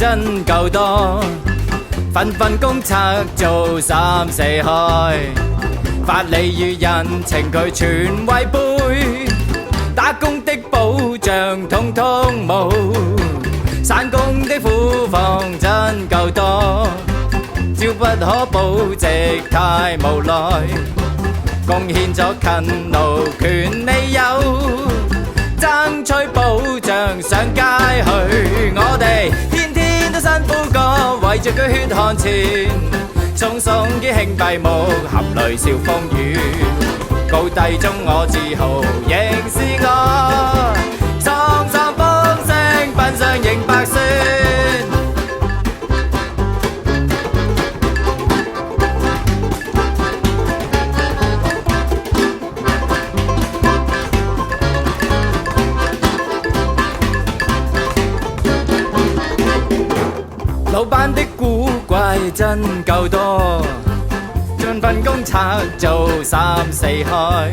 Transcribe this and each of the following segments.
真夠多，份份公策做三四開，法理與人情佢全違背，打工的保障通通冇，散工的苦況真夠多，朝不可保值太無奈，貢獻咗勤勞權利有，爭取保障上街去，我哋天天都辛苦過，為着佢血汗錢，送送啲兄弟木，含淚笑風雨，高低中我自豪，仍是我，爽爽風聲奔上迎白雪。老闆的古怪真夠多，盡份公策做三四開，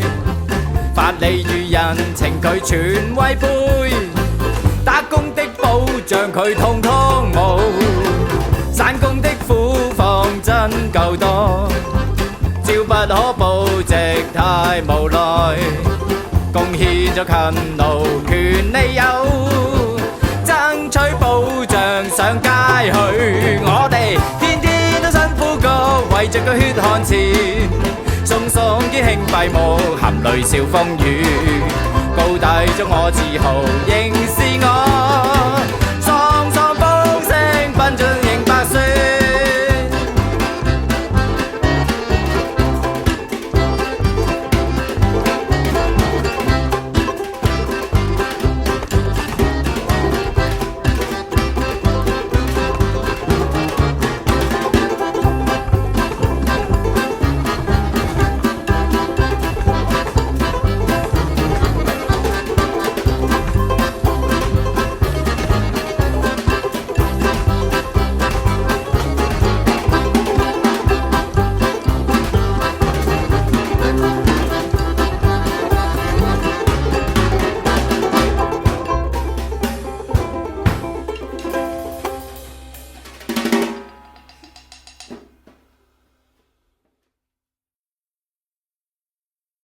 法理與人情佢全違背，打工的保障佢通通冇，散工的苦況真夠多，朝不可保值太無奈，貢獻咗勤勞權利有，爭取保障上街去，我哋天天都辛苦過，為着個血汗錢，送送啲兄弟木，含淚笑風雨，高大咗我自豪，仍是我。